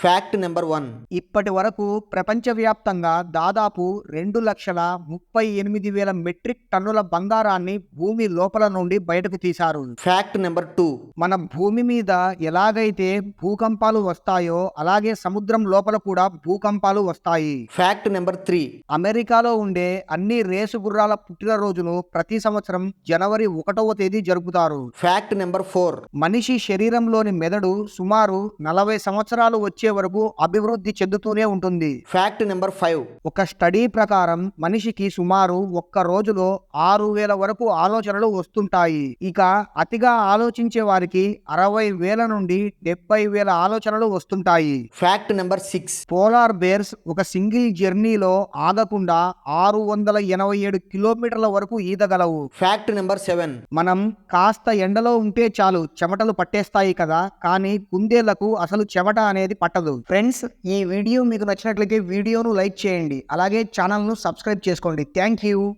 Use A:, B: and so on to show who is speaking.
A: Fact number 1.
B: ఇప్పటి వరకు ప్రపంచవ్యాప్తంగా దాదాపు 2,38,000 మెట్రిక్ టన్నుల బంగారాన్ని భూమి లోపల నుండి బయటకు తీశారు.
A: Fact number 2.
B: మన భూమి మీద ఎలాగైతే భూకంపాలు వస్తాయో అలాగే సముద్రం లోపల కూడా భూకంపాలు వస్తాయి.
A: Fact number 3.
B: అమెరికాలో ఉండే అన్ని రేసు గుర్రాల పుట్టినరోజును ప్రతి సంవత్సరం జనవరి 1వ తేదీ జరుపుతారు.
A: Fact number 4.
B: మనిషి శరీరంలోని మెదడు సుమారు 40 సంవత్సరాలు వచ్చే వరకు అభివృద్ధి చెందుతూనే ఉంటుంది.
A: Fact number 5.
B: ఒక స్టడీ ప్రకారం మనిషికి సుమారు ఒక్క రోజులో 6,000 వరకు ఆలోచనలు వస్తుంటాయి. ఇక అతిగా ఆలోచించే వారికి 60,000 నుండి 70,000 ఆలోచనలు వస్తుంటాయి.
A: Fact number 6.
B: పోలార్ బేర్స్ ఒక సింగిల్ జర్నీలో ఆగకుండా 687 కిలోమీటర్ల వరకు ఈదగలవు.
A: Fact number 7.
B: మనం కాస్త ఎండలో ఉంటే చాలు చెమటలు పట్టేస్తాయి కదా, కానీ కుందేళ్లకు అసలు చెమట అనేది పట్టదు. ఫ్రెండ్స్, ఈ వీడియో మీకు నచ్చినట్లయితే వీడియోను లైక్ చేయండి, అలాగే ఛానల్ను సబ్స్క్రైబ్ చేసుకోండి. Thank you.